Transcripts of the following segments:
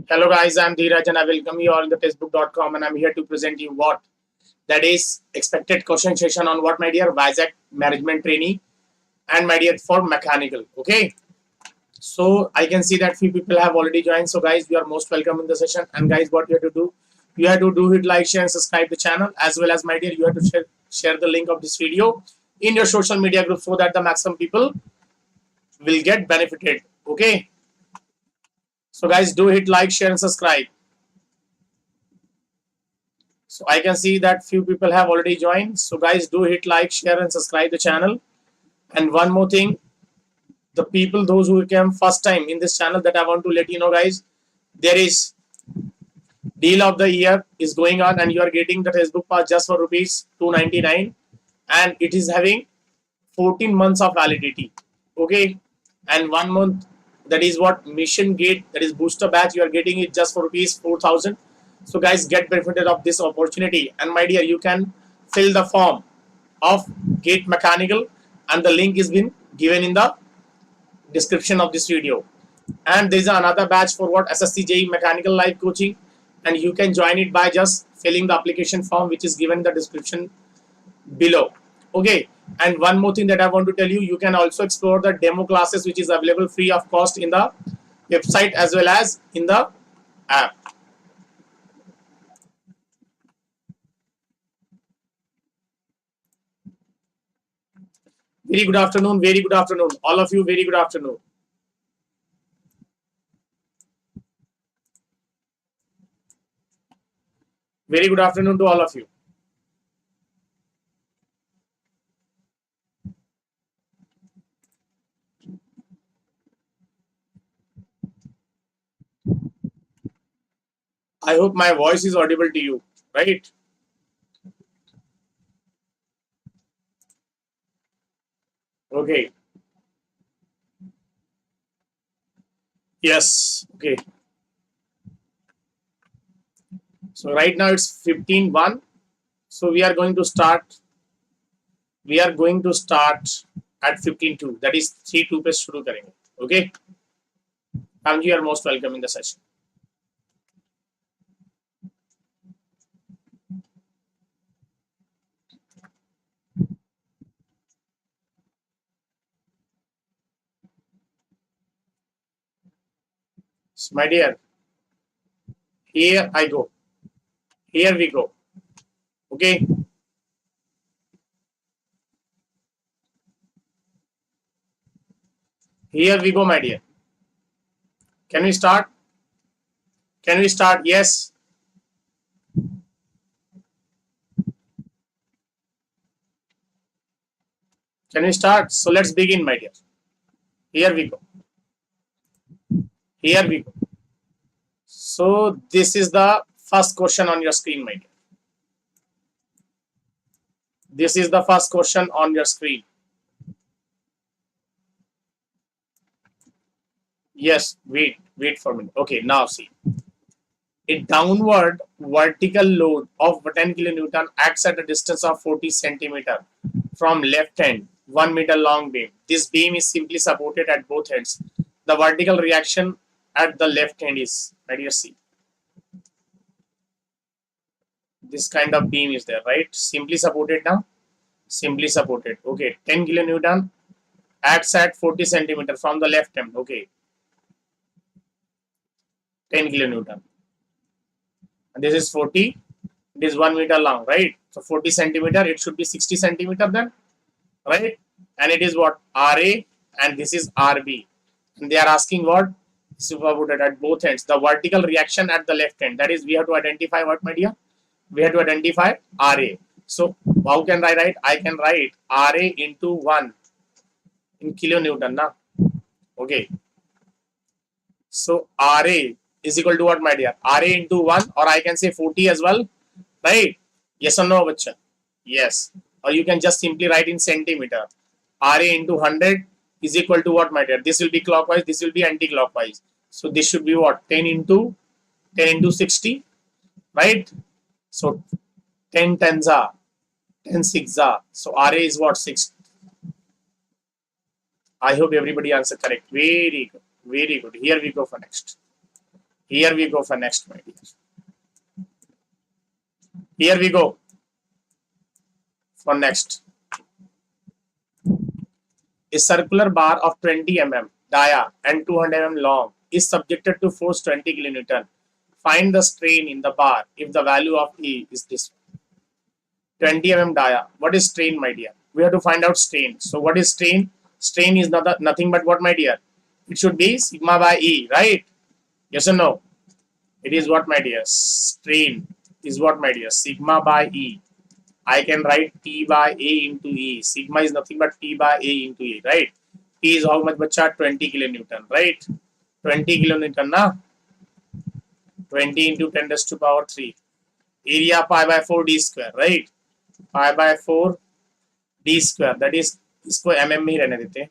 Hello guys, I'm Dhiraj and I welcome you all in the Testbook.com and I'm here to present you what that is expected question session on what my dear Vizag management trainee and my dear for mechanical. Okay, so I can see that few people have already joined. So guys, you are most welcome in the session. And guys, what you have to do? You have to do hit like, share, and subscribe the channel as well as my dear. You have to share the link of this video in your social media group so that the maximum people will get benefited. Okay. So guys, do hit like, share, and subscribe. So I can see that few people have already joined. So guys, do hit like, share, and subscribe the channel. And one more thing, the people, those who came first time in this channel, that I want to let you know, guys, there is deal of the year is going on, and you are getting the Testbook Pass just for rupees 299, and it is having 14 months of validity. Okay, and 1 month, that is what mission gate, that is booster batch, you are getting it just for rupees 4,000. So guys, get benefited of this opportunity. And my dear, you can fill the form of gate mechanical and the link is been given in the description of this video. And there is another batch for what SSC JE Mechanical live coaching, and you can join it by just filling the application form which is given in the description below. Okay, and one more thing that I want to tell you, you can also explore the demo classes which is available free of cost in the website as well as in the app. Very good afternoon, all of you. Very good afternoon. Very good afternoon to all of you. I hope my voice is audible to you, right? Okay. Yes. Okay. So right now it's 15:01. So we are going to start. We are going to start at 15:02. That is 3:02 पे शुरू करेंगे. Okay. And you are most welcome in the session. So my dear, here I go. Here we go. Okay. Here we go, my dear. Can we start? Can we start? Yes. Can we start? So let's begin, my dear. Here we go. Here we go. So this is the first question on your screen, my dear. This is the first question on your screen. Yes, wait for a minute. Okay, now see. A downward vertical load of 10 kilonewton acts at a distance of 40 centimeter from left end, 1 meter long beam. This beam is simply supported at both ends. The vertical reaction at the left end is, where do you see? This kind of beam is there, right? Simply supported now. Simply supported. Okay, 10 kilonewton acts at 40 centimeter from the left end. Okay, 10 kilonewton. And this is 40. It is 1 meter long, right? So 40 centimeter, it should be 60 centimeter then, right? And it is what? RA, and this is RB. And they are asking what? Supported at both ends. The vertical reaction at the left end. That is, we have to identify what, my dear? We have to identify RA. So how can I write? I can write RA into 1 in kilonewton, na? Okay. So RA is equal to what, my dear? RA into 1, or I can say 40 as well, right? Yes or no, bacha? Yes. Or you can just simply write in centimeter. RA into 100 is equal to what, my dear? This will be clockwise, this will be anti-clockwise. So this should be what? 10 into 60, right? So 10 tens are 10 6 are. So RA is what? 6. I hope everybody answered correct. Very good. Very good. Here we go for next. Here we go for next, my dear. Here we go for next. A circular bar of 20 mm dia and 200 mm long is subjected to force 20 kN. Find the strain in the bar if the value of E is this 20 mm dia. What is strain, my dear? We have to find out strain. So what is strain? Strain is nothing but what, my dear? It should be sigma by E, right? Yes or no? It is what, my dear? Strain is what, my dear? Sigma by E. I can write T by A into E. Sigma is nothing but T by A into E, right? T is how much, bacha? 20 kilonewton, right? 20 kilonewton, na? 20 into 10 raised to power 3. Area pi by 4 d square, right? Pi by 4 d square. That is, इसको mm में ही रहने देते हैं.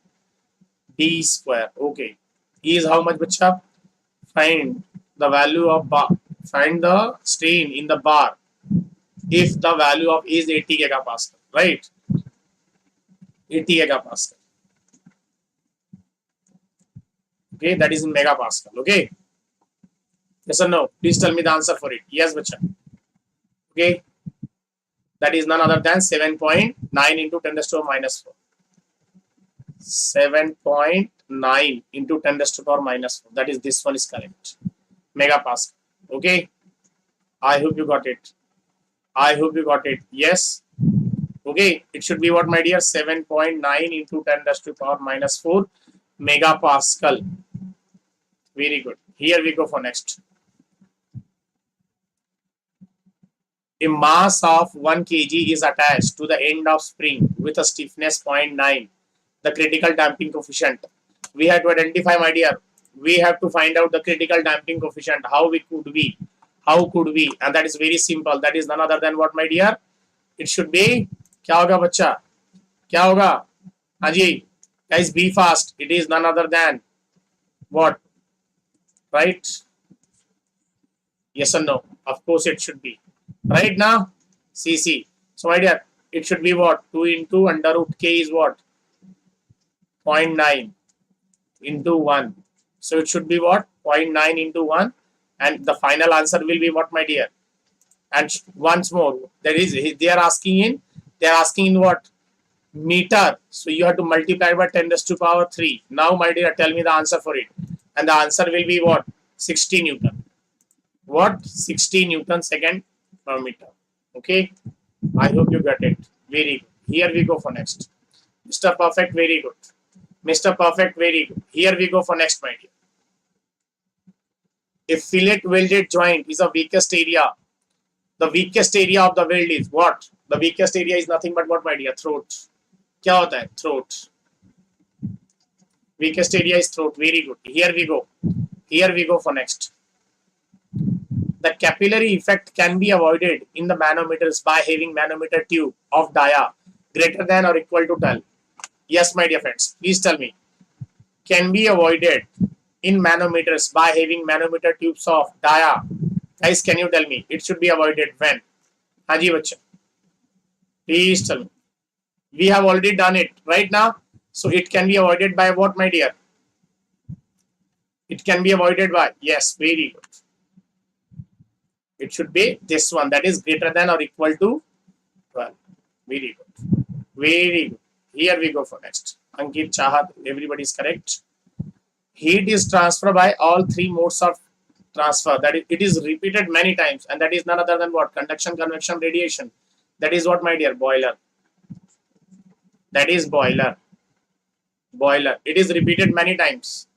D square. Okay. E is how much, bacha? Find the value of bar. Find the strain in the bar if the value of E is 80 gigapascal, right? 80 gigapascal. Okay, that is in megapascal. Okay. Yes or no? Please tell me the answer for it. Yes, bacha. Okay. That is none other than 7.9 into 10 raised to power minus 4. 7.9 into 10 raised to power minus 4. That is, this one is correct. Megapascal. Okay. I hope you got it. I hope you got it. Yes. Okay. It should be what, my dear? 7.9 into 10 raised to power minus 4 megapascal. Very good. Here we go for next. A mass of 1 kg is attached to the end of spring with a stiffness 0.9. The critical damping coefficient. We have to identify, my dear. We have to find out the critical damping coefficient. How could we? And that is very simple. That is none other than what, my dear? It should be, क्या होगा बच्चा? क्या होगा? हाँ जी. Guys, be fast. It is none other than what? Right? Yes or no? Of course it should be. Right now? CC. So, my dear, it should be what? 2 into under root K is what? 0.9 into 1. So, it should be what? 0.9 into 1. And the final answer will be what, my dear? And once more, they are asking in what? Meter. So, you have to multiply by 10 raised to power 3. Now, my dear, tell me the answer for it. And the answer will be what? 60 Newton. What? 60 Newton second per meter. Okay. I hope you got it. Very good. Here we go for next. Mr. Perfect, very good. Mr. Perfect, very good. Here we go for next, my dear. A fillet welded joint is the weakest area. The weakest area of the weld is what? The weakest area is nothing but what, my dear? Throat. क्या होता है? Throat. Weakest area is throat. Very good. Here we go. Here we go for next. The capillary effect can be avoided in the manometers by having manometer tube of dia greater than or equal to 12. Yes, my dear friends. Please tell me. Can be avoided in manometers by having manometer tubes of dia. Guys, can you tell me? It should be avoided when? Haji Bacha. Please tell me. We have already done it right now. So it can be avoided by what, my dear? It can be avoided by, yes, very good. It should be this one, that is greater than or equal to 12. Very good. Very good. Here we go for next. Ankit, Chahat, everybody is correct. Heat is transferred by all three modes of transfer. That is, it is repeated many times, and that is none other than what? Conduction, convection, radiation. That is what, my dear? Boiler. That is boiler. Boiler. It is repeated many times.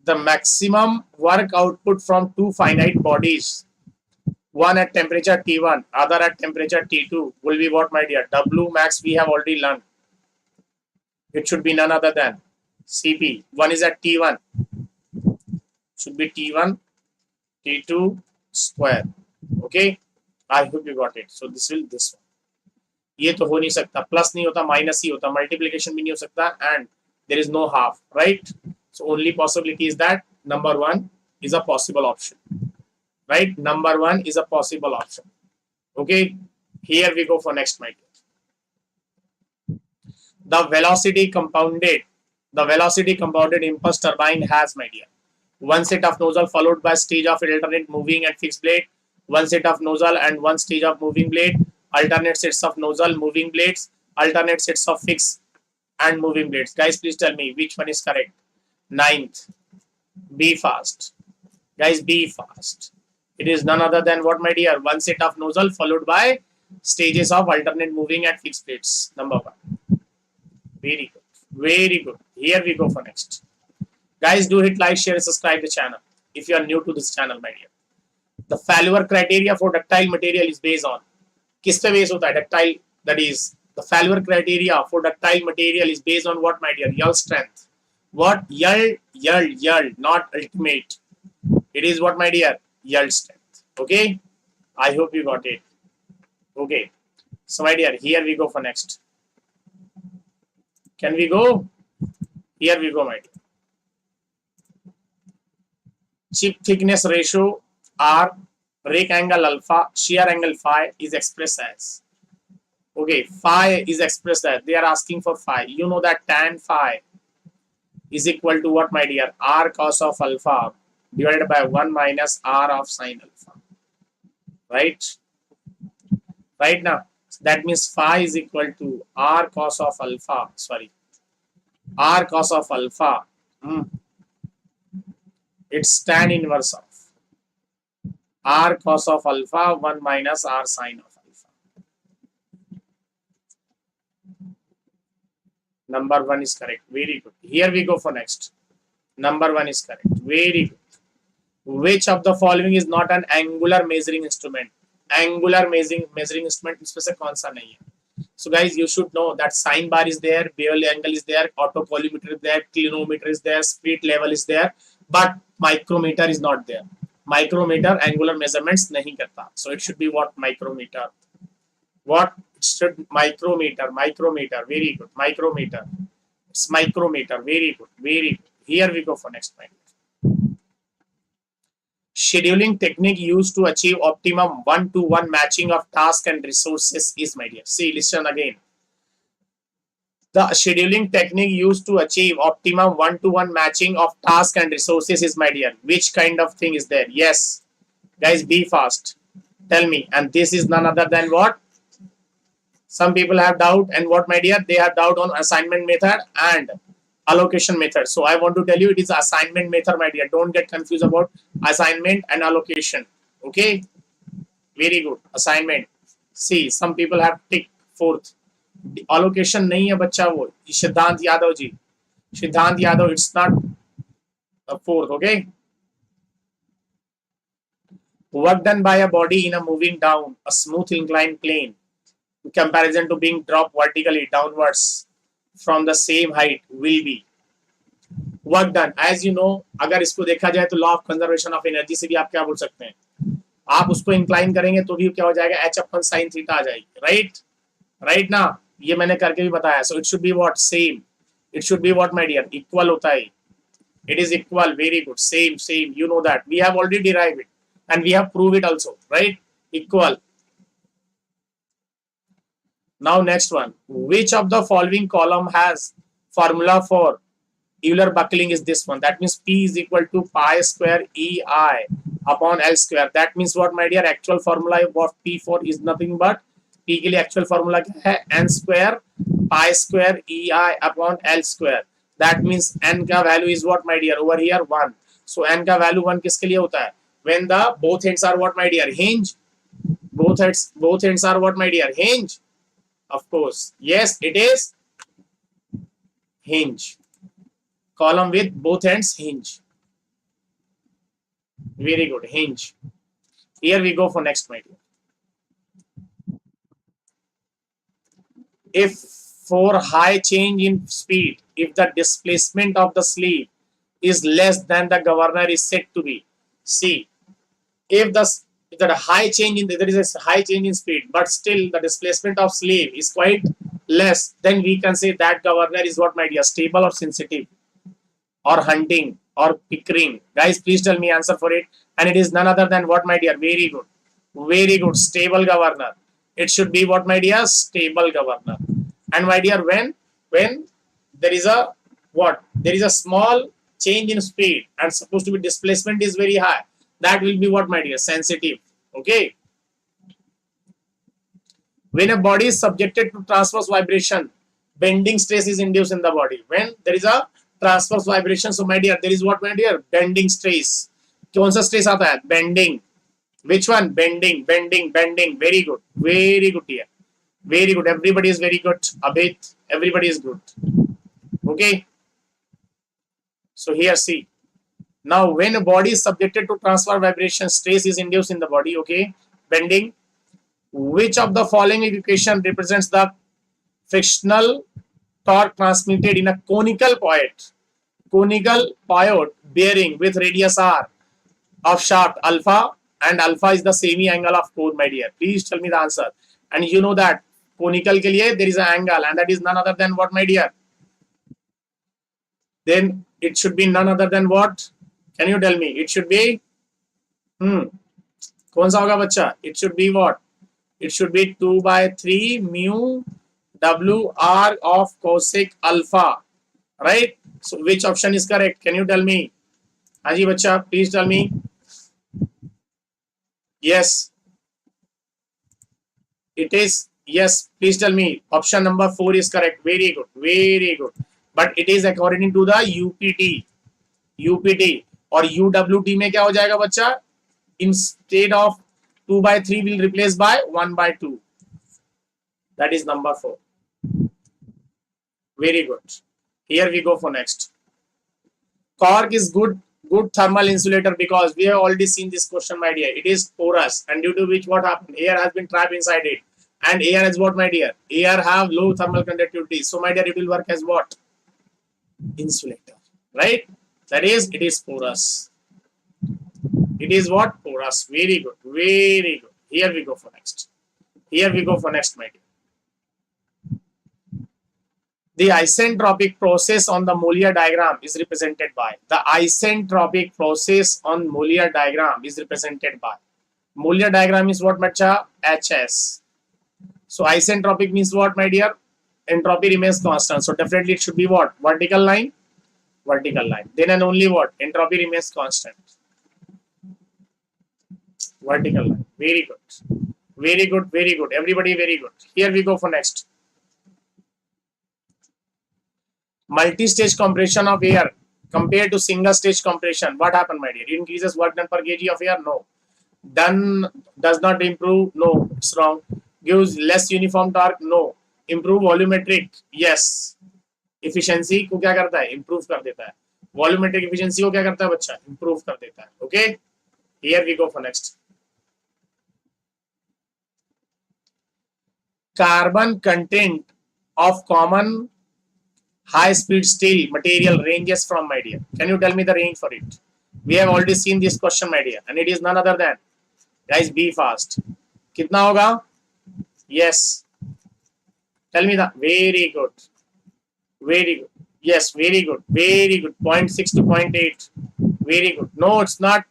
The maximum work output from two finite bodies, one at temperature T1, other at temperature T2, will be what, my dear? W max we have already learned. It should be none other than CP. One is at T1. Should be T1, T2 square. Okay. I hope you got it. So this will this one. ये तो हो नहीं सकता, plus नहीं होता, minus ही होता, multiplication भी नहीं हो सकता, and there is no half, right? So only possibility is that number one is a possible option, right? Number one is a possible option. Okay, here we go for next, my dear. The velocity compounded impulse turbine has, my dear, one set of nozzle followed by stage of alternate moving and fixed blade, one set of nozzle and one stage of moving blade, alternate sets of nozzle, moving blades, alternate sets of fixed and moving blades. Guys, please tell me which one is correct. Ninth, be fast. Guys, be fast. It is none other than what, my dear? One set of nozzle followed by stages of alternate moving and fixed blades. Number one. Very good. Very good. Here we go for next. Guys, do hit like, share, and subscribe the channel if you are new to this channel, my dear. The failure criteria for ductile material is based on. किस पे base होता है? Ductile, that is the failure criteria for ductile material is based on what, my dear? Yield strength. What? Yield, not ultimate. It is what, my dear? Yield strength. Okay, I hope you got it. Okay, so my dear, here we go for next. Can we go? Here we go, my dear. Chip thickness ratio R, rake angle alpha, shear angle phi is expressed as. Okay, phi is expressed as. They are asking for phi. You know that tan phi is equal to what, my dear? R cos of alpha divided by 1 minus R of sin alpha. Right? Right now, that means phi is equal to R cos of alpha. Sorry, R cos of alpha. It's tan inverse of R cos of alpha 1 minus R sin of alpha. Number one is correct. Very good. Here we go for next. Number one is correct. Very good. Which of the following is not an angular measuring instrument? Angular measuring instrument इसमें से कौन सा नहीं है? So guys, you should know that sine bar is there, bevel angle is there, autocollimeter is there, clinometer is there, spirit level is there, but micrometer is not there. Micrometer angular measurements नहीं करता. So it should be what? Micrometer. What? It should micrometer. Very good. Micrometer. It's micrometer. Very good. Very good. Here we go for next point. Scheduling technique used to achieve optimum one-to-one matching of task and resources is, my dear. See, listen again. The scheduling technique used to achieve optimum one-to-one matching of task and resources is, my dear. Which kind of thing is there? Yes. Guys, be fast. Tell me. And this is none other than what? Some people have doubt, and what, my dear? They have doubt on assignment method and allocation method. So I want to tell you it is assignment method, my dear. Don't get confused about assignment and allocation. Okay, very good. Assignment. See, some people have tick fourth. Allocation नहीं है बच्चा, वो सिद्धांत यादव जी, सिद्धांत Yadav. It's not a fourth. Okay, work done by a body in a moving down a smooth inclined plane in comparison to being dropped vertically downwards from the same height will be work done. As you know, अगर इसको देखा जाए तो law of conservation of energy से भी आप क्या बोल सकते हैं? आप उसको इंक्लाइन करेंगे तो भी क्या हो जाएगा? h अपन sin थीटा आ जाएगी. राइट ना, ये मैंने करके भी बताया. So it should be what? Same. It should be what, my dear? Equal होता है. It is equal. Very good. Same. You know that we have already derived it and we have proved it also, right? Equal. Now next one. Which of the following column has formula for Euler buckling is this one? That means P is equal to pi square EI upon L square. That means what, my dear? Actual formula of P4 is nothing but P के लिए actual formula क्या है? N square pi square EI upon L square. That means N का value is what, my dear? Over here 1. So N का value 1 किसके लिए होता है? When the both ends are what, my dear? Hinge. Both ends are what, my dear? Hinge. Of course, yes, it is hinge. Column with both ends hinge. Very good. Hinge. Here we go for next, my dear. If for high change in speed, if the displacement of the sleeve is less than the governor is said to be. See, if the high change in there is a high change in speed, but still the displacement of sleeve is quite less, then we can say that governor is what, my dear? Stable or sensitive or hunting or pickering. Guys, please tell me answer for it. And it is none other than what, my dear? Very good. Stable governor. It should be what, my dear? Stable governor. And my dear, when there is a what? There is a small change in speed and supposed to be displacement is very high, that will be what, my dear? Sensitive. Okay. When a body is subjected to transverse vibration, bending stress is induced in the body. When there is a transverse vibration, so my dear, there is what, my dear? Bending stress. कौन सा stress आता है? Bending. Which one? Bending, bending, bending. Very good. Very good here. Very good. Everybody is very good. Abhit, everybody is good. Okay. So here, see. Now, when a body is subjected to transverse vibration, stress is induced in the body. Okay. Bending. Which of the following equation represents the frictional torque transmitted in a conical pivot? Conical pivot bearing with radius r of shaft alpha, and alpha is the semi angle of core, my dear. Please tell me the answer. And you know that conical ke liye there is an angle, and that is none other than what, my dear? Then it should be none other than what? Can you tell me? It should be कौन सा होगा बच्चा? It should be what? It should be 2/3 mu w r of cosec alpha, right? So which option is correct? Can you tell me? Haji bacha, please tell me. Yes, it is. Yes, please tell me. Option number 4 is correct. Very good, very good. But it is according to the UPT. UPT और UWT में क्या हो जाएगा बच्चा? Instead of 2/3 will replace by 1/2. That is number 4. Very good. Here we go for next. Cork is good thermal insulator because we have already seen this question, my dear. It is porous, and due to which what happened? Air has been trapped inside it, and air has what, my dear? Air have low thermal conductivity. So, my dear, it will work as what? Insulator, right? That is, it is porous. It is what? Porous. Very good. Very good. Here we go for next. Here we go for next, my dear. The isentropic process on the Mollier diagram is represented by. The isentropic process on Mollier diagram is represented by. Mollier diagram is what, macha? HS. So isentropic means what, my dear? Entropy remains constant. So definitely it should be what? Vertical line. Vertical line. Then and only what? Entropy remains constant. Vertical line. Very good. Very good. Very good. Everybody very good. Here we go for next. Multi-stage compression of air compared to single-stage compression. What happened, my dear? It increases work done per kg of air? No. Done does not improve? No. It's wrong. Gives less uniform torque? No. Improve volumetric? Yes. Efficiency को क्या करता है? Improve कर देता है. Volumetric efficiency को क्या करता है बच्चा? Improve कर देता है. Okay? Here we go for next. Carbon content of common high-speed steel material ranges from, my dear. Can you tell me the range for it? We have already seen this question, my dear, and it is none other than, guys, be fast. कितना होगा? Yes. Tell me that. Very good. Very good. Yes, very good. Very good. 0.6 to 0.8. Very good. No, it's not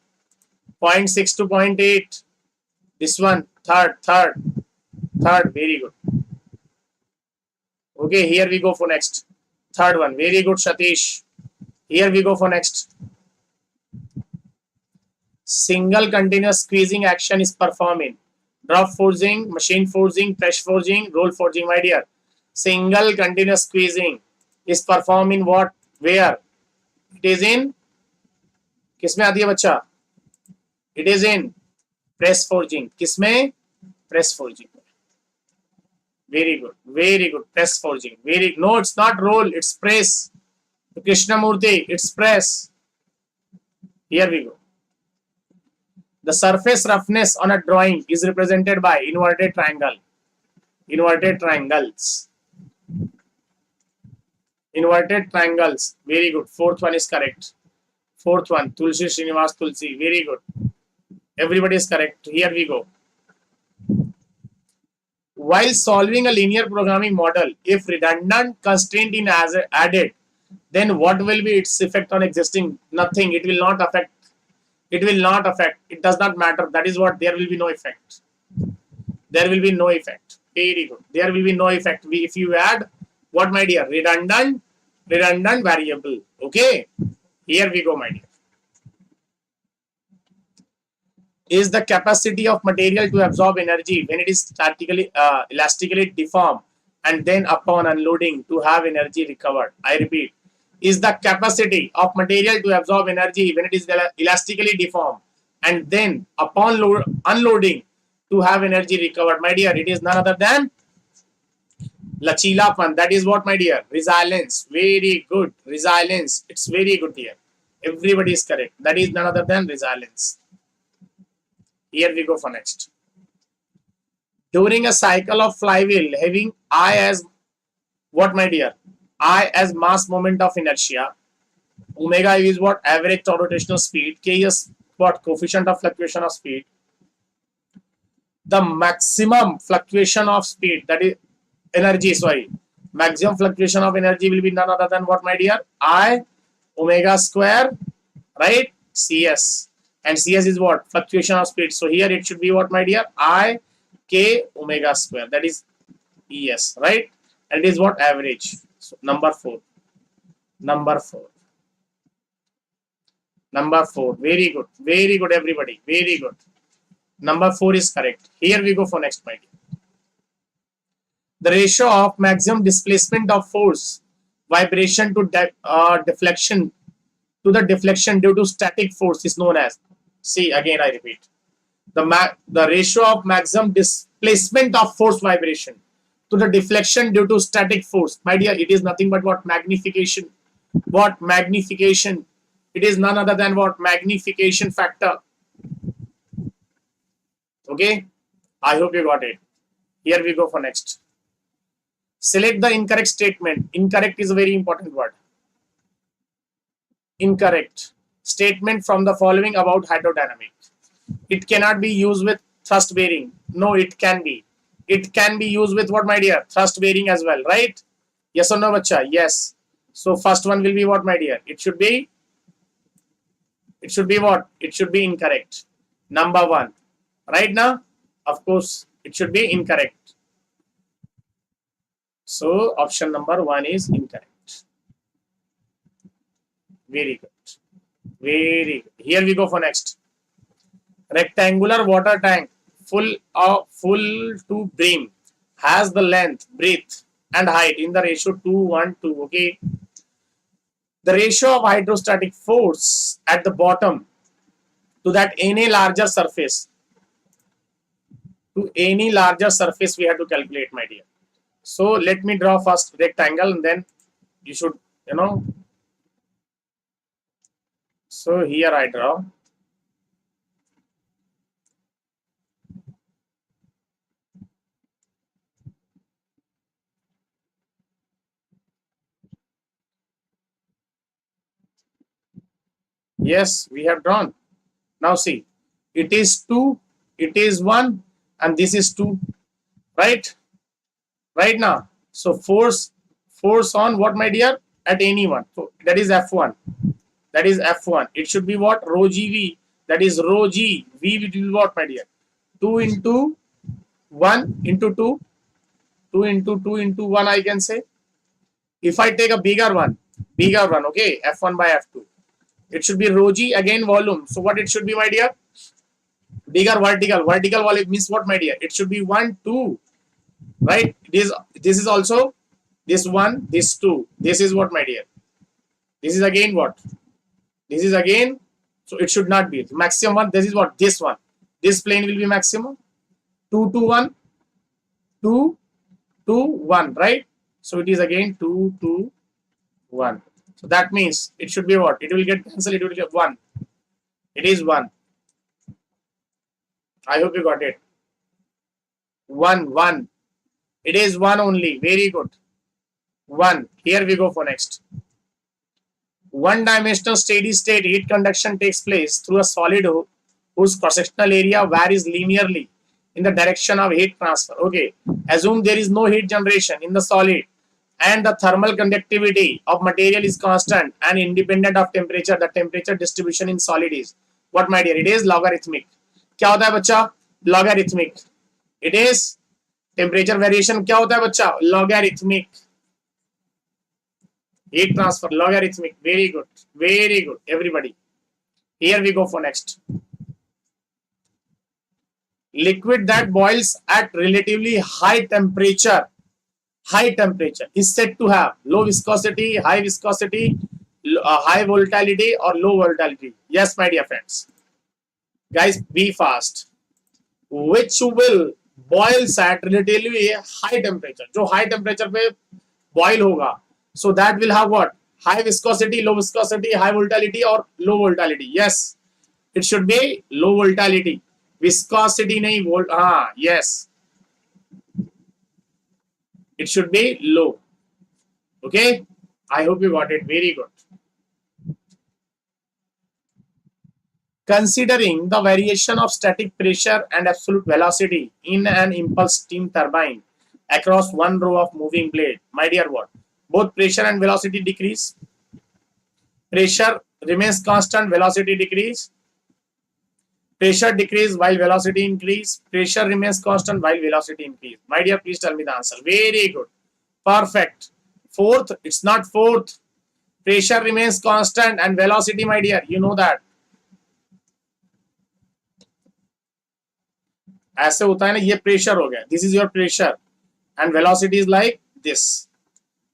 0.6 to 0.8. This one. Third. Very good. Okay, here we go for next. Third one. Very good, Satish. Here we go for next. Single continuous squeezing action is performed in drop forging, machine forging, press forging, roll forging, my dear. Single continuous squeezing is performed in what? Where? It is in किसमें आती है बच्चा? It is in press forging. किसमें? Press forging. Very good. Very good. Press forging. Very no, it's not roll, it's press. Krishnamurti, it's press. Here we go. The surface roughness on a drawing is represented by inverted triangle. Inverted triangles. Inverted triangles. Very good. Fourth one is correct. Fourth one. Tulsi Srinivas Tulsi. Very good. Everybody is correct. Here we go. While solving a linear programming model, if redundant constraint is added, then what will be its effect on existing? Nothing. It will not affect. It will not affect. It does not matter. That is what. There will be no effect. There will be no effect. Very good. There will be no effect. If you add what, my dear? Redundant variable. Okay. Here we go, my dear. Is the capacity of material to absorb energy when it is statically, elastically deformed and then upon unloading to have energy recovered. I repeat, is the capacity of material to absorb energy when it is elastically deformed and then upon unloading to have energy recovered. My dear, it is none other than Lachilapan. That is what, my dear? Resilience. Very good. Resilience. It's very good here. Everybody is correct. That is none other than resilience. Here we go for next. During a cycle of flywheel having I as what, my dear? I as mass moment of inertia. Omega is what? Average rotational speed. K is what? Coefficient of fluctuation of speed. The maximum fluctuation of speed, that is energy, sorry. Maximum fluctuation of energy will be none other than what, my dear? I omega square, right? CS. And CS is what? Fluctuation of speed. So here it should be what, my dear? I K omega square. That is ES, right? And it is what? Average. So number 4. Number 4. Number 4. Very good. Very good, everybody. Very good. Number 4 is correct. Here we go for next, my dear. The ratio of maximum displacement of force, vibration to deflection, to the deflection due to static force is known as, see again I repeat, the ratio of maximum displacement of force vibration to the deflection due to static force, my dear, it is nothing but what? Magnification. What? Magnification. It is none other than what? Magnification factor. Okay, I hope you got it. Here we go for next. Select the incorrect statement. Incorrect is a very important word. Incorrect statement from the following about hydrodynamics. It cannot be used with thrust bearing. No, it can be. It can be used with what, my dear? Thrust bearing as well, right? Yes or no, bacha? Yes. So first one will be what, my dear? It should be what? It should be incorrect. Number 1. Right now, of course, it should be incorrect. So option number 1 is incorrect. Very good. Very good. Here we go for next. Rectangular water tank full to brim has the length, breadth and height in the ratio 2:1:2. Okay. The ratio of hydrostatic force at the bottom to that any larger surface. To any larger surface we have to calculate, my dear. So let me draw first rectangle and then you should, so here I draw. Yes, we have drawn. Now see, it is 2, it is 1 and this is 2, right? Right now. So force on what, my dear? At any one. So that is F1. That is F1. It should be what? Rho GV. That is rho G. V will be what, my dear? 2 into 1 into 2. 2 into 2 into 1 I can say. If I take a bigger one, okay? F1 by F2. It should be rho G, again volume. So what it should be, my dear? Bigger vertical. Vertical volume means what, my dear? It should be 1, 2. Right? This is also this 1, this 2. This is what, my dear? This is again what? This is again. So it should not be. Maximum one. This is what? This one. This plane will be maximum. 2 to 1. 2 to 1. Right? So it is again 2 to 1. So that means it should be what? It will get cancelled. It will get 1. It is 1. I hope you got it. 1, 1. It is 1 only. Very good. 1. Here we go for next. One-dimensional steady state heat conduction takes place through a solid whose cross-sectional area varies linearly in the direction of heat transfer. Okay. Assume there is no heat generation in the solid and the thermal conductivity of material is constant and independent of temperature. The temperature distribution in solid is what, my dear? It is logarithmic. क्या होता है बच्चा? Logarithmic. It is temperature variation क्या होता है बच्चा? Logarithmic. Heat transfer, logarithmic. Very good. Very good. Everybody. Here we go for next. Liquid that boils at relatively high temperature is said to have low viscosity, high viscosity, high volatility, or low volatility. Yes, my dear friends. Guys, be fast. Which will boils at relatively high temperature? जो high temperature पे boil होगा. So that will have what? High viscosity, low viscosity, high volatility, or low volatility. Yes, it should be low volatility. Viscosity नहीं हाँ, yes. It should be low. Okay, I hope you got it. Very good. Considering the variation of static pressure and absolute velocity in an impulse steam turbine across one row of moving blade, my dear what? Both pressure and velocity decrease. Pressure remains constant, velocity decrease. Pressure decrease while velocity increase. Pressure remains constant while velocity increase. My dear, please tell me the answer. Very good. Perfect. Fourth, it's not fourth. Pressure remains constant and velocity, my dear, you know that. ऐसे होता है ना, ये pressure हो गया. This is your pressure and velocity is like this.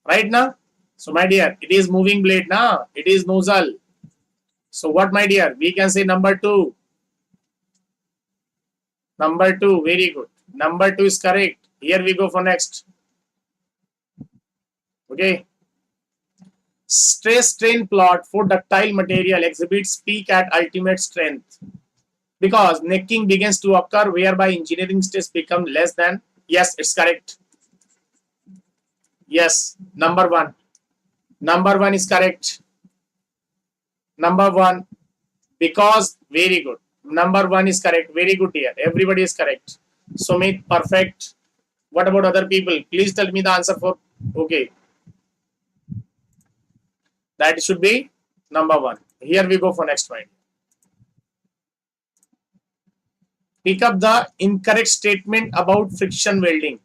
Right now? So my dear, it is moving blade now. It is nozzle. So what, my dear? We can say number 2. Number 2, very good. Number 2 is correct. Here we go for next. Okay. Stress strain plot for ductile material exhibits peak at ultimate strength because necking begins to occur whereby engineering stress becomes less than. Yes, it's correct. Yes, number 1. Number 1 is correct. Number 1, because very good. Number 1 is correct. Very good here. Everybody is correct. Sumit, perfect. What about other people? Please tell me the answer for. Okay. That should be number 1. Here we go for next point. Pick up the incorrect statement about friction welding.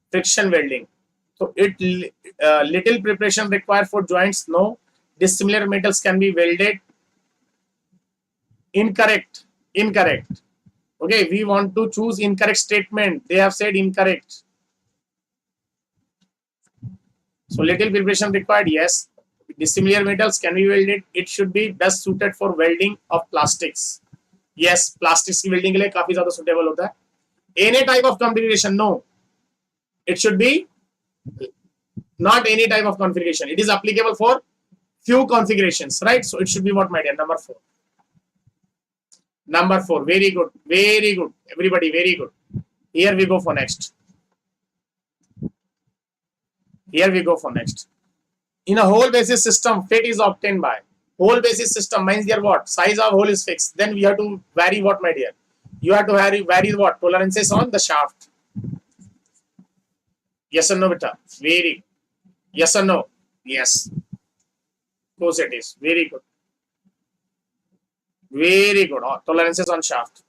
Friction welding. So little preparation required for joints. No. Dissimilar metals can be welded. Incorrect. Incorrect. Okay, we want to choose incorrect statement. They have said incorrect. So little preparation required. Yes. Dissimilar metals can be welded. It should be best suited for welding of plastics. Yes, plastics की welding के लिए काफी ज़्यादा suitable होता है. Any type of configuration, no. It should be not any type of configuration. It is applicable for few configurations, right? So it should be what, my dear? Number 4. Number 4. Very good. Very good. Everybody, very good. Here we go for next. Here we go for next. In a hole basis system, fit is obtained by. Hole basis system means your what? Size of hole is fixed. Then we have to vary what, my dear? You have to vary what? Tolerances on the shaft. Yes or no, beta? Very. Yes or no? Yes. Of course it is. Very good. Very good. Tolerances on shaft.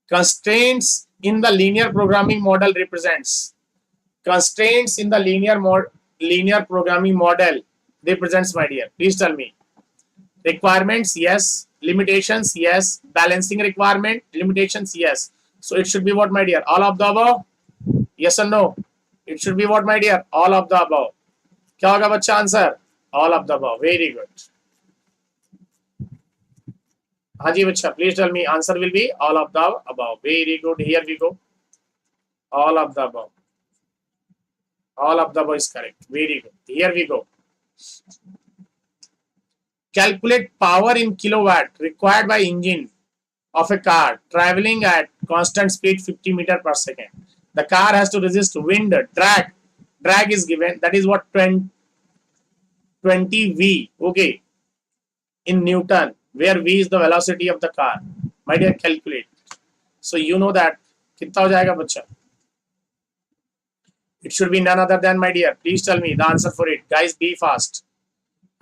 Constraints in the linear programming model represents. Constraints in the linear programming model represents, my dear. Please tell me. Requirements, yes. Limitations, yes. Balancing requirement, limitations, yes. So it should be what, my dear? All of the above? Yes or no? It should be what, my dear? All of the above. क्या होगा बच्चा answer? All of the above. Very good. हाँ जी बच्चा, please tell me. Answer will be all of the above. Very good. Here we go. All of the above. All of the above is correct. Very good. Here we go. Calculate power in kilowatt required by engine of a car traveling at constant speed 50 meters per second. The car has to resist wind, drag. Drag is given. That is what 20 V. Okay. In Newton, where V is the velocity of the car. My dear, calculate. So you know that. कितना हो जाएगा बच्चा? It should be none other than, my dear. Please tell me the answer for it. Guys, be fast.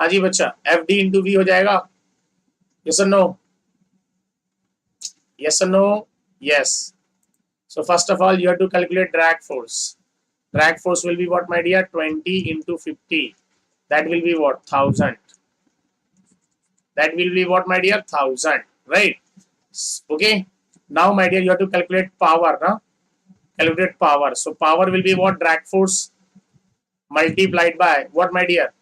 हाँ जी बच्चा, FD into V हो जाएगा. Yes or no? Yes or no? Yes. So first of all, you have to calculate drag force. Drag force will be what, my dear? 20 into 50. That will be what? 1000. That will be what, my dear? 1000. Right? Okay. Now, my dear, you have to calculate power. Huh? Calculate power. So, power will be what? Drag force multiplied by what, my dear?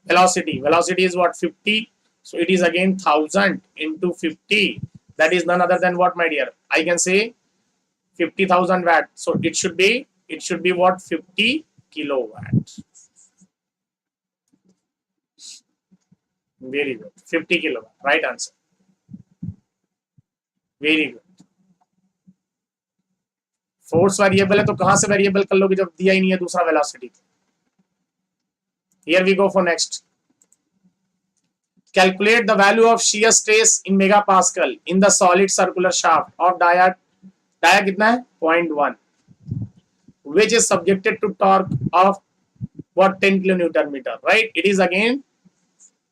Velocity. Velocity is what? 50. So, it is again 1000 into 50. That is none other than what, my dear? I can say 50,000 watt. So, it should be what? 50 kilowatt. Very good. 50 kilowatt. Right answer. Very good. Force variable है तो कहां से variable कर लोगे जब दिया ही नहीं है दूसरा velocity. Here we go for next. Calculate the value of shear stress in megapascal in the solid circular shaft of dia कितना है 0.1 which is subjected to torque of what 10 kilonewton meter. Right, it is again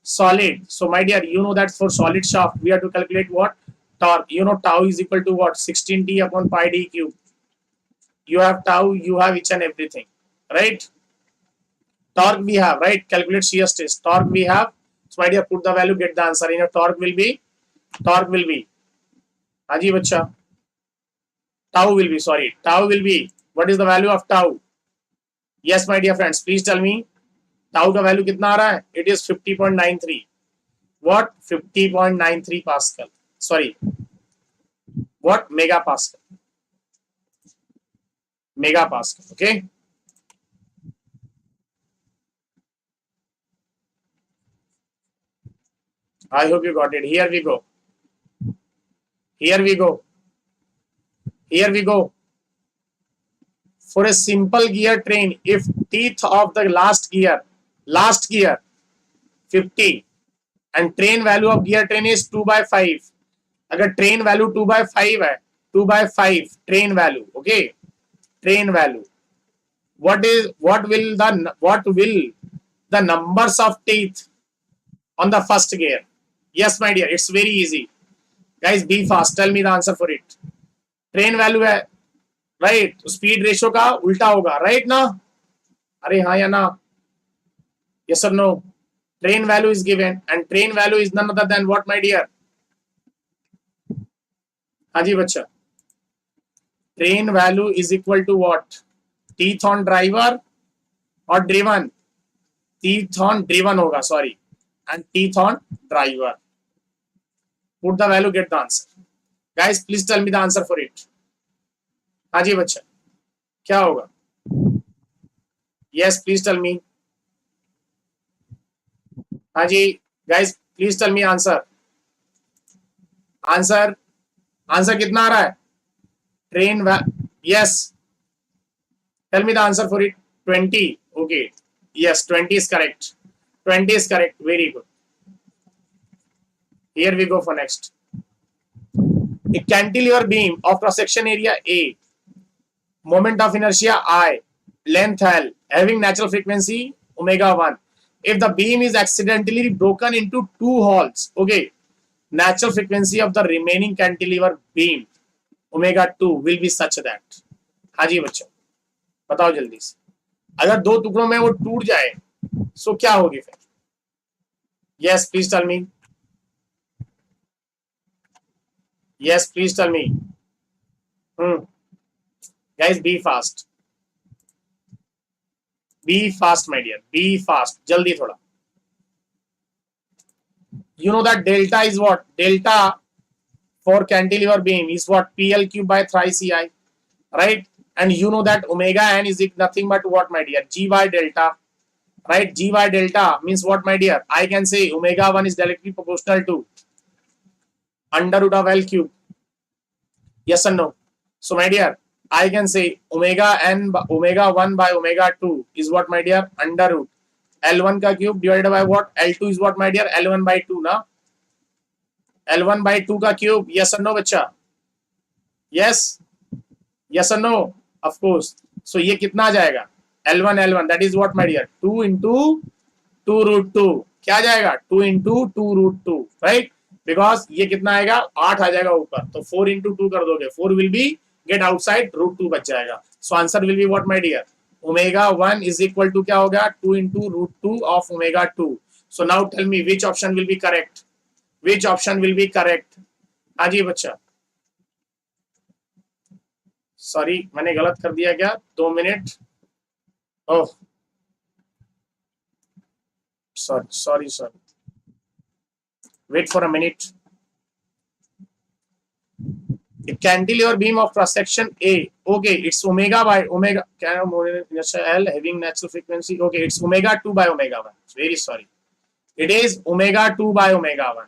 solid. So my dear, you know that for solid shaft we have to calculate what torque. You know tau is equal to what 16t upon pi d cube. You have tau, you have each and everything, right? Torque we have, right? Calculate shear stress. Torque we have. So my dear, put the value, get the answer. In your torque will be Haji bacha. Tau will be, sorry. Tau will be, what is the value of tau? Yes, my dear friends, please tell me. Tau का value कितना आ रहा है? It is 50.93. What? 50.93 Pascal. Sorry. What? Megapascal. Megapascal. Okay. I hope you got it. Here we go. Here we go. Here we go. For a simple gear train, if teeth of the last gear 50 and train value of gear train is 2/5. अगर train value 2/5 है, 2/5 train value, okay? Train value. What will the numbers of teeth on the first gear? Yes, my dear, it's very easy. Guys, be fast. Tell me the answer for it. Train value है, right? Speed ratio का उल्टा होगा, right ना? अरे हाँ या ना? Yes or no? Train value is given, and train value is none other than what, my dear? हाँ जी बच्चा. Train value is equal to what? Teeth on driver or driven? Teeth on driven होगा, sorry, and teeth on driver. Put the value, get the answer. Guys, please tell me the answer for it. हाँ जी बच्चा, क्या होगा? Yes, please tell me. हाँ जी, guys, please tell me answer. Answer कितना आ रहा है? Train yes. Tell me the answer for it. 20. Okay. Yes, 20 is correct. 20 is correct. Very good. Here we go for next. A cantilever beam of cross-section area A, moment of inertia I, length L, having natural frequency ω1. If the beam is accidentally broken into two holes, okay, natural frequency of the remaining cantilever beam ω2 will be such that. हाँ जी बच्चों, बताओ जल्दी से. अगर दो टुकड़ों में वो टूट जाए सो क्या होगी फिर? Yes, please tell me. Yes, please tell me. Guys, be fast. Be fast, my dear. Be fast. जल्दी थोड़ा. You know that delta is what? Delta for cantilever beam is what? PL cube by thrice CI, right? And you know that omega n is nothing but what, my dear? G by delta, right? G by delta means what, my dear? I can say ω1 is directly proportional to under root of L cube. Yes or no? So, my dear, I can say ω1 by ω2 is what, my dear? Under root L1 का cube divided by what? L2 is what, my dear? L1 by 2 ना? L1 by 2 का cube. Yes or no बच्चा? Yes? Yes or no? Of course. So ये कितना आ जाएगा? L1 that is what, my dear? 2 into 2 root 2. क्या जाएगा? 2 into 2 root 2, right? Because ये कितना आएगा? 8 आ जाएगा ऊपर. तो 4 into 2 कर दोगे. 4 will be get outside, root 2 बच जाएगा. So answer will be what, my dear? omega 1 is equal to क्या होगा 2 into root 2 of omega 2. So now tell me which option will be correct? Which option will be correct? हाँ जी बच्चा, sorry मैंने गलत कर दिया क्या? 2 minute. Oh sorry. Wait for a minute. A cantilever beam of cross section A. Okay, it's omega by omega. L having natural frequency. Okay, it's omega 2 by omega 1. Very sorry. It is omega 2 by omega 1.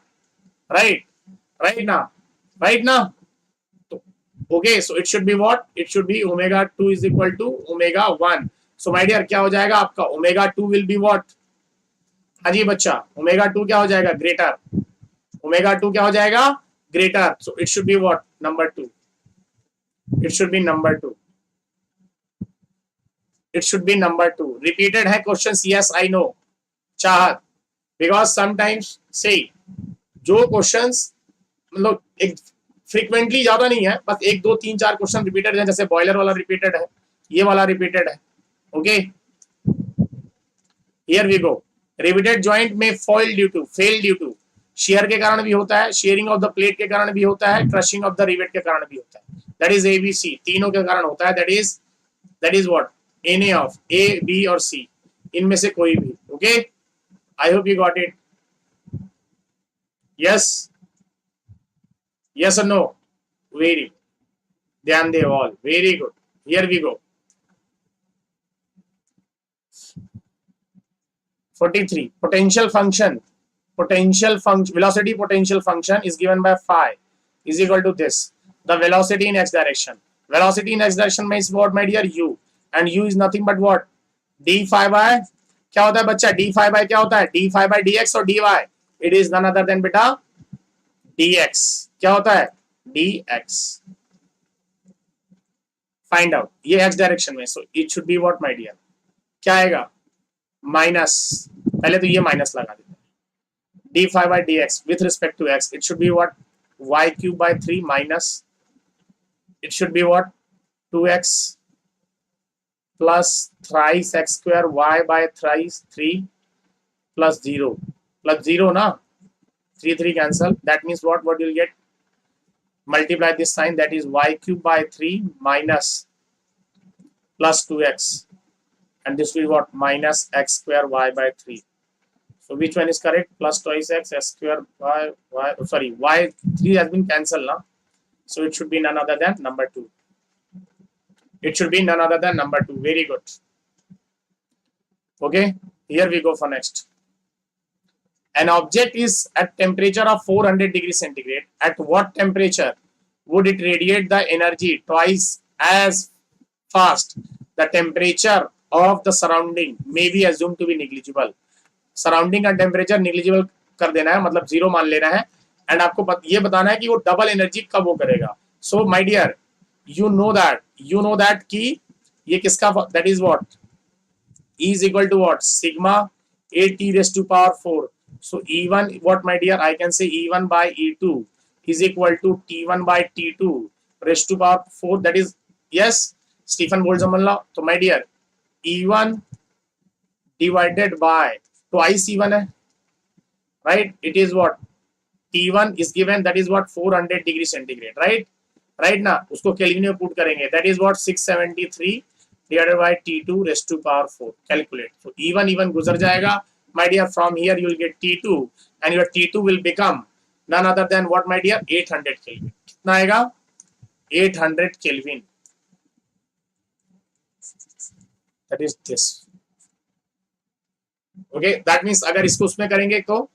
Right? Right now. Okay, so it should be what? It should be omega 2 is equal to omega 1. So my dear, क्या हो जाएगा आपका? Omega 2 will be what? हाँ जी बच्चा, omega 2 क्या हो जाएगा? Greater. Omega 2 क्या हो जाएगा? Greater. So it should be what? Number 2. It should B number 2. It should B number 2. Repeated है क्वेश्चंस. यस आई नो चाहत, बिकॉज समटाइम्स से जो क्वेश्चंस मतलब एक फ्रीक्वेंटली ज्यादा नहीं है, बस 1 2 3 4 क्वेश्चन रिपीटेड है. जैसे बॉयलर वाला रिपीटेड है, ये वाला रिपीटेड है. Okay, here we go. Riveted joint में फेल ड्यू टू शेयर के कारण भी होता है, शेयरिंग ऑफ द प्लेट के कारण भी होता है, क्रशिंग ऑफ द रिवेट के कारण भी होता है. That is A B C, तीनों के कारण होता है. That is what? Any of A B और सी, इनमें से कोई भी. Okay, I hope you got it. Yes or no? Very, ध्यान दे all. Very good. Here we go. 43. Potential function, velocity potential function is given by phi is equal to this. The velocity in x direction. Velocity in x direction means what my dear? U. And U is nothing but what? D phi by क्या होता है बच्चा? D phi by क्या होता है? D phi by dx और dy. It is none other than बेटा dx. क्या होता है? dx. Find out. ये x direction में. So it should be what my dear? क्या आएगा? माइनस. पहले तो ये माइनस लगा देते हैं. D five by D X with respect to X, it should be what? Y cube by 3 minus, it should be what? 2x plus thrice X square Y by thrice 3 plus 0 ना, 3 cancel. That means what you'll get? Multiply this sign, that is y cube by 3 minus plus 2x, and this will be what? Minus x square y by 3. So which one is correct? Plus twice x square y, sorry, y 3 has been cancelled now. So it should be none other than number 2. It should be none other than number 2. Very good. Okay, here we go for next. An object is at temperature of 400 degrees centigrade. At what temperature would it radiate the energy twice as fast? The temperature of the surrounding may be assumed to be negligible. Surrounding का temperature negligible कर देना है, मतलब 0 मान लेना है. And आपको ये बताना है कि वो डबल एनर्जी कब वो करेगा. So my dear, you know that कि ये किसका, that is what? E is equal to what? Sigma a t raised to power 4. So E1, what my dear? I can say E1 by E2 is equal to T1 by T2 raised to power 4. That is, yes, Stephen Boltzmann law. So my dear, E1 divided by twice E1 है, right? It is what? T1 is given, that is what? 400 degree centigrade, right ना? उसको kelvin में put करेंगे, that is what? 673 divided by T2 raised to power 4. Calculate. So E1 गुजर जाएगा, my dear. From here you will get T2, and your T2 will become none other than what my dear? 800 Kelvin. कितना आएगा? 800 Kelvin. That is this. Okay, that means अगर इसको उसमें करेंगे तो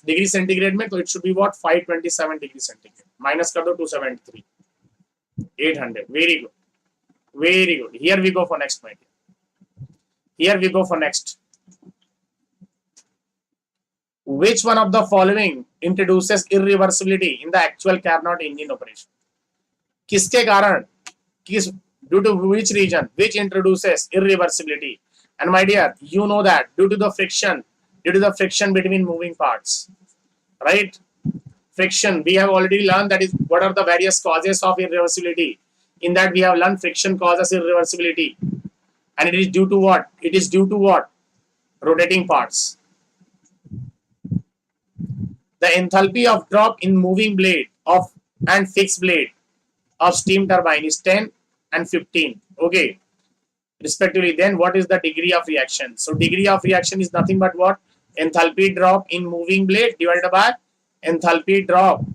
degree centigrade में, तो it should be what? 527 degree centigrade. Minus कर दो 273. 800. Very good. Here we go for next, my dear. Which one of the following introduces irreversibility in the actual Carnot engine operation? किसके कारण, due to which region, which introduces irreversibility? And my dear, you know that due to the friction between moving parts, right? Friction, we have already learned that is what are the various causes of irreversibility. In that we have learned friction causes irreversibility, and it is due to what? It is due to what? Rotating parts. The enthalpy of drop in moving blade of and fixed blade of steam turbine is 10 and 15. Okay, respectively. Then what is the degree of reaction? So degree of reaction is nothing but what? Enthalpy drop in moving blade divided by enthalpy drop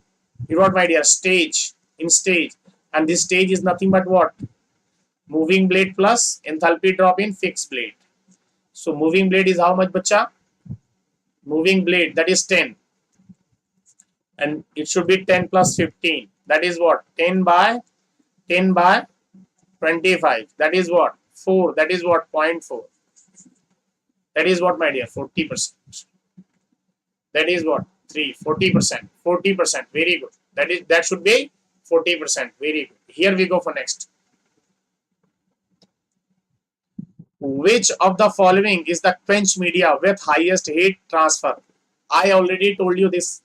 in what, my dear? Stage, in stage. And this stage is nothing but what? Moving blade plus enthalpy drop in fixed blade. So moving blade is how much, bacha? Moving blade, that is 10. And it should be 10 plus 15. That is what? 10 by 25. That is what? 4. That is what? 0.4. That is what, my dear? 40%. That is what? 3. 40%. 40%. Very good. That should be 40%. Very good. Here we go for next. Which of the following is the quench media with highest heat transfer? I already told you this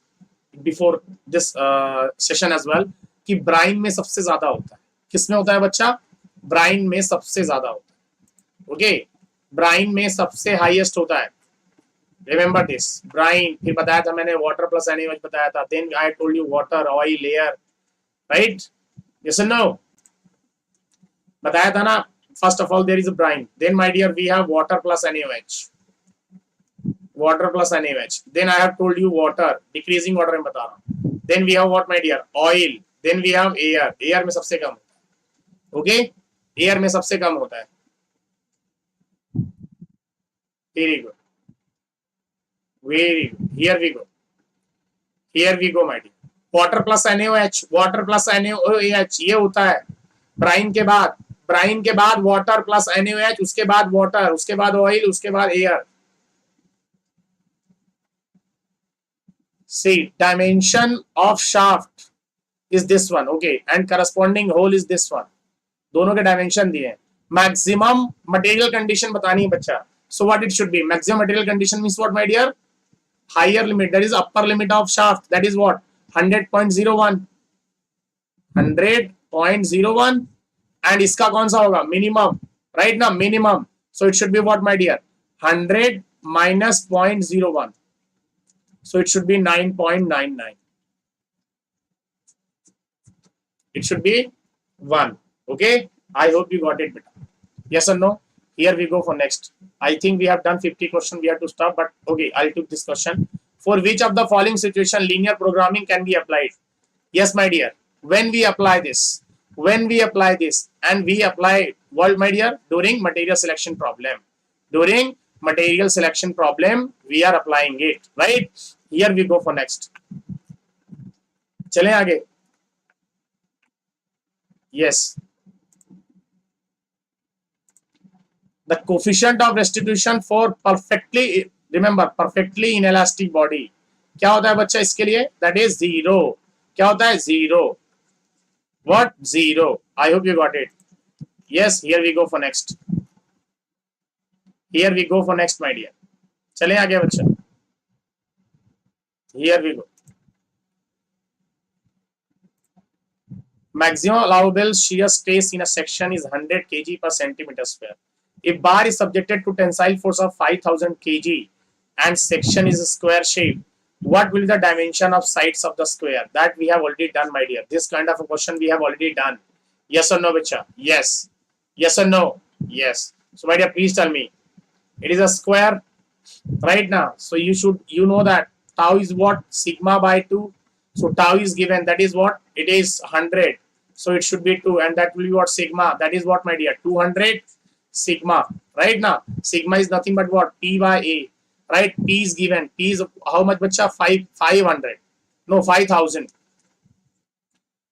before this session as well कि Bryan में सबसे ज्यादा होता है. किसमें होता है बच्चा? ब्राइन में सबसे ज्यादा होता है. ओके, ब्राइन में सबसे हाईएस्ट होता है. Remember this. ब्राइन, फिर बताया था मैंने वाटर प्लस एनएच बताया था. Then I told you water, oil, air, right? Yes or no? बताया था ना. First of all there is a brine, then my dear we have water plus NH. water plus NaOH. Then I have told you water, decreasing water में बता रहा हूँ. Then we have what, my dear? Oil. Then we have air. Air में सबसे कम होता है. Okay? Air में सबसे कम होता है. Very good. Very good. Here we go. Here we go, my dear. Water plus NaOH. Water plus NaOH ये होता है ब्राइन के बाद. ब्राइन के बाद वाटर प्लस NaOH, उसके बाद वाटर, उसके बाद ऑयल, उसके बाद air. See, dimension of shaft is this one, okay, and corresponding hole is this one. दोनों के dimension दिए हैं. Maximum material condition बतानी है बच्चा. So what it should be? Maximum material condition means what, my dear? Higher limit, that is upper limit of shaft. That is what? 100.01. 100.01. And इसका कौन सा होगा? Minimum, right now, minimum. So it should be what, my dear? 100 minus 0.01. So it should be 9.99. It should be 1. Okay. I hope you got it better. Yes or no? Here we go for next. I think we have done 50 questions. We have to stop. But okay, I'll take this question. For which of the following situation linear programming can be applied? Yes, my dear. When we apply this, and we apply what, my dear? During material selection problem. During material selection problem we are applying it, right? Here we go for next. चलें आगे. Yes, the coefficient of restitution for perfectly, remember, perfectly inelastic body क्या होता है बच्चा इसके लिए? That is 0. क्या होता है? 0. What? 0. I hope you got it. Yes, here we go for next. Here we go for next, my dear. चलें आगे बच्चा. Here we go. Maximum allowable shear stress in a section is 100 kg per centimeter square. If bar is subjected to tensile force of 5000 kg and section is a square shape, what will be the dimension of sides of the square? That we have already done, my dear. This kind of a question we have already done. Yes or no, bacha? Yes. Yes or no? Yes. So, my dear, please tell me. It is a square right now. So, you know that tau is what? Sigma by 2. So, tau is given. That is what? It is 100. So, it should be 2. And that will be what? Sigma. That is what, my dear? 200 sigma. Right now, sigma is nothing but what? P by A. Right? P is given. P is how much, bacha? 500. No, 5000.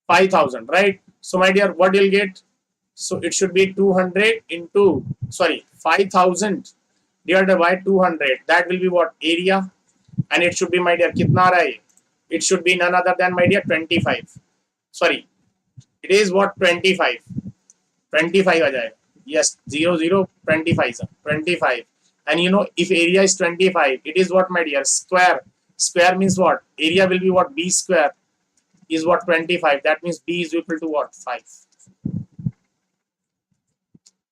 5000. Right? So, my dear, what you'll get? So, it should be 200 into, 5000 divided by 200. That will be what? Area. And it should be, my dear, kitna rahe? It should be none other than, my dear, 25. Sorry. It is what? 25. 25 aa jayega. Yes, 0, 25. 25. And you know, if area is 25, it is what, my dear? Square. Square means what? Area will be what? B square is what? 25. That means B is equal to what? 5.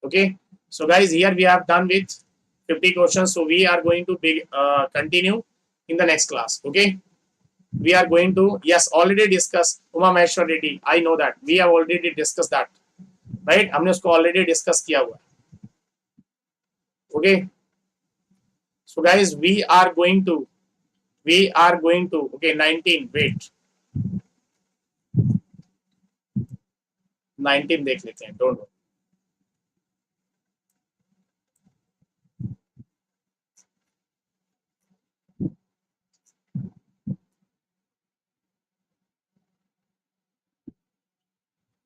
Okay. So guys, here we have done with 50 questions. So we are going to continue in the next class. Okay. We are going to, yes, already discuss Uma Maheshwar Reddy. I know that. We have already discussed that. Right? हमने उसको already discuss किया हुआ. Okay. So guys, we are going to, okay, 19, wait. 19 देख लेते हैं, don't worry.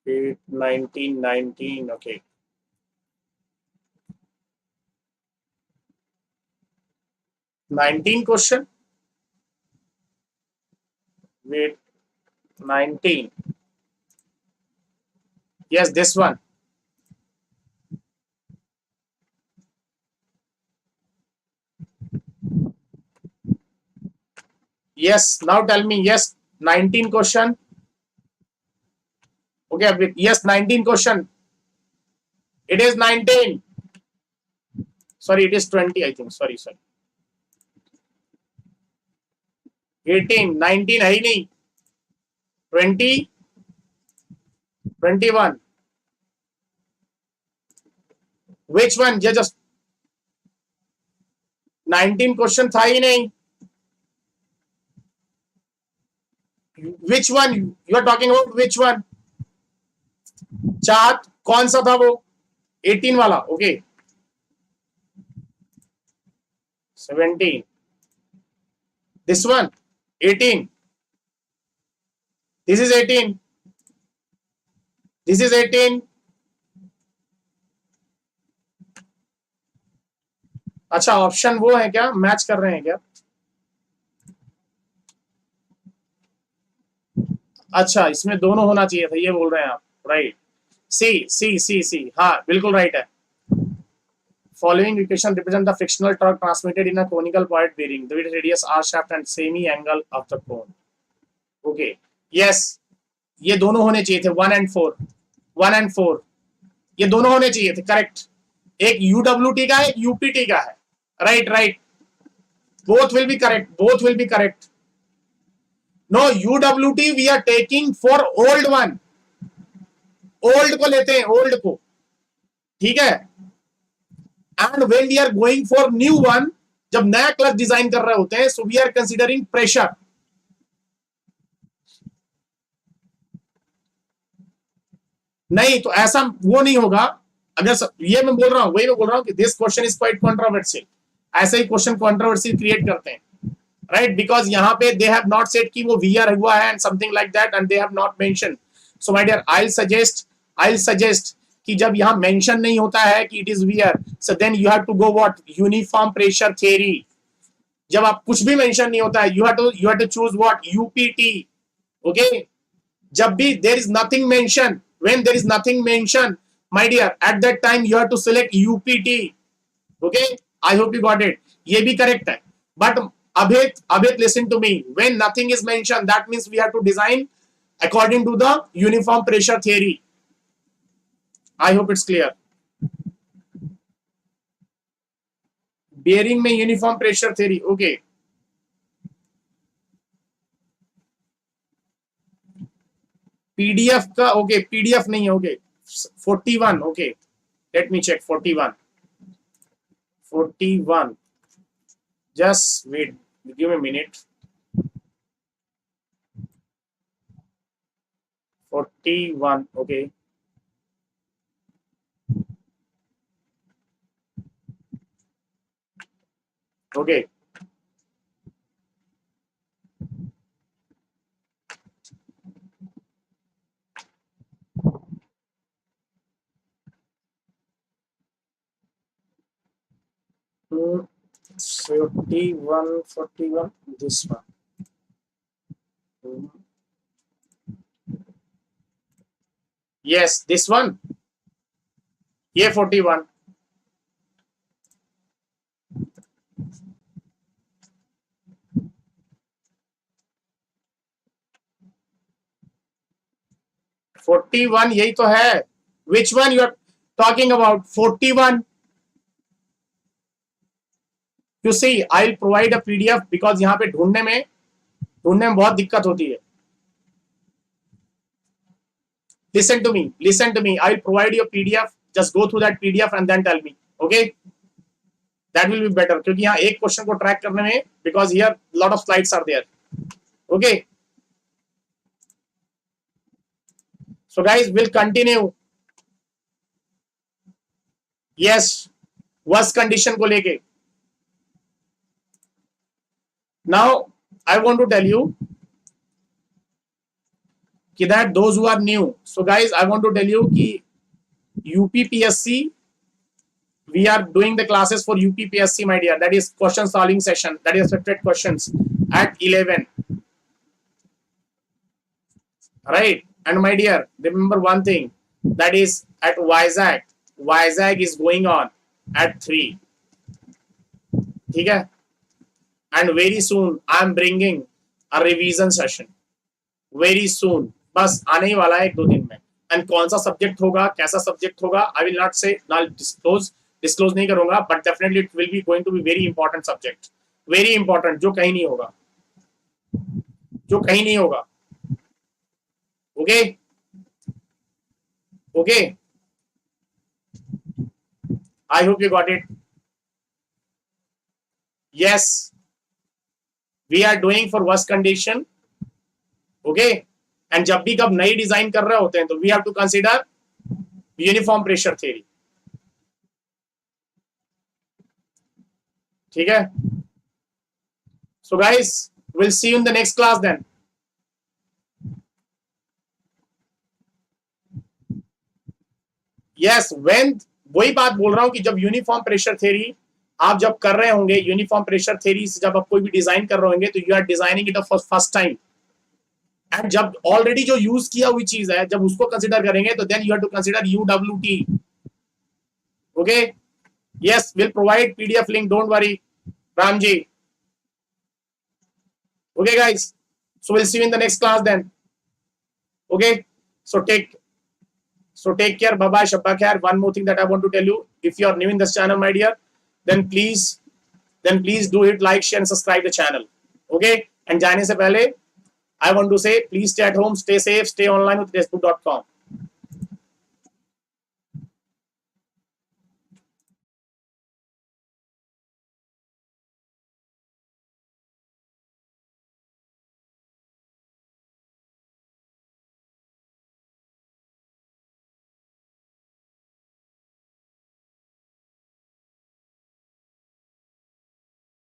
Wait, 19, okay. question. Wait, 19. Yes, this one. Yes, now tell me, yes, 19 question. Okay, yes, 19 question. It is 19. Sorry, it is 20, I think. Sorry. 18, 19 है ही नहीं. 20, 21. Which one? Just 19 question था ही नहीं. Which one? You are talking about which one? Chart कौन सा था वो? 18 वाला. Okay. 17. This one. 18. This is 18. This is 18. अच्छा, ऑप्शन वो है क्या? मैच कर रहे हैं क्या? अच्छा, इसमें दोनों होना चाहिए था, ये बोल रहे हैं आप. राइट. सी. हाँ, बिल्कुल राइट है. Following equation represent the frictional torque transmitted in a conical point bearing. The radius, R shaft and semi angle of the cone. Okay. Yes. ये दोनों होने चाहिए थे. 1 and 4. 1 and 4. ये दोनों होने चाहिए थे. करेक्ट. एक UWT का है, एक UPT का है. Right. Both will be correct. No, UWT we are taking for old one. Old को लेते हैं, old को. ठीक है. And when we are going for new one, जब नया क्लच डिजाइन कर रहे होते हैं, so we are considering pressure. नहीं तो ऐसा वो नहीं होगा. अगर ये मैं बोल रहा हूं, वही मैं बोल रहा हूं कि this question is quite controversial. ऐसे ही क्वेश्चन कंट्रोवर्सी क्रिएट करते हैं. राइट, बिकॉज यहाँ पे दे हैव नॉट सेड कि वो वीआर हुआ है and something like that, and they have not mention. So my dear, I suggest कि जब यहाँ मेंशन नहीं होता है कि it is VR, so then you have to go what, uniform pressure theory. जब आप कुछ भी मेंशन नहीं होता है, you have to choose what, UPT. Okay, जब भी there is nothing mention, when there is nothing mention, my dear, at that time you have to select UPT. Okay, I hope you got it. ये भी correct है. But Abhit, listen to me. When nothing is mentioned, that means we have to design according to the uniform pressure theory. I hope it's clear. Bearing में uniform pressure theory. Okay. PDF का, okay, PDF नहीं है. Okay. 41. Okay. Let me check. 41. Just wait. Give me a minute. 41. Okay. Okay. Hmm. 41, this one. Yes, this one. ये 41. यही तो है. Which one you are talking about? 41. You see, I'll provide a PDF because यहाँ पे ढूंढने में बहुत दिक्कत होती है. Listen to me. I'll provide you a PDF. Just go through that PDF and then tell me. Okay? That will be better. क्योंकि यहाँ एक क्वेश्चन को ट्रैक करने में, because here lot of slides are there. Okay? So guys, we'll continue. Yes, worst condition को लेके. Now, I want to tell you that those who are new. So guys, I want to tell you कि UPPSC, we are doing the classes for UPPSC, my dear. That is question solving session. That is expected questions at 11. Right? And my dear, remember one thing. That is at Vizag. Vizag is going on at 3. ठीक है? And very soon I am bringing a revision session. Very soon. बस आने ही वाला है 1-2 दिन में. And कौन सा सब्जेक्ट होगा, कैसा सब्जेक्ट होगा, I will not say, not disclose नहीं करूंगा, but definitely it will be going to be very important subject. Very important, जो कहीं नहीं होगा. Okay? Okay? I hope you got it. Yes. We are doing for worst condition. Okay? And जब भी कब नई डिजाइन कर रहे होते हैं तो we have to consider uniform pressure theory. ठीक है? So guys, we'll see you in the next class then. Yes, when वही बात बोल रहा हूं कि जब यूनिफॉर्म प्रेशर थ्योरी आप जब कर रहे होंगे, यूनिफॉर्म प्रेशर थ्योरी से जब आप कोई भी डिजाइन कर रहे होंगे तो you are designing it for first time. And जब ऑलरेडी जो यूज किया हुई चीज है जब उसको कंसीडर करेंगे तो then you have to consider UWT. Okay? Yes, will provide PDF link, don't worry Ram ji. Okay guys, so we'll see you in the next class then. Okay, so take care. Bye bye, shabba khair. One more thing that I want to tell you, if you are new in this channel, my dear, then please do hit like, share and subscribe the channel. Okay, and जाने से पहले I want to say, please stay at home, stay safe, stay online with testbook.com.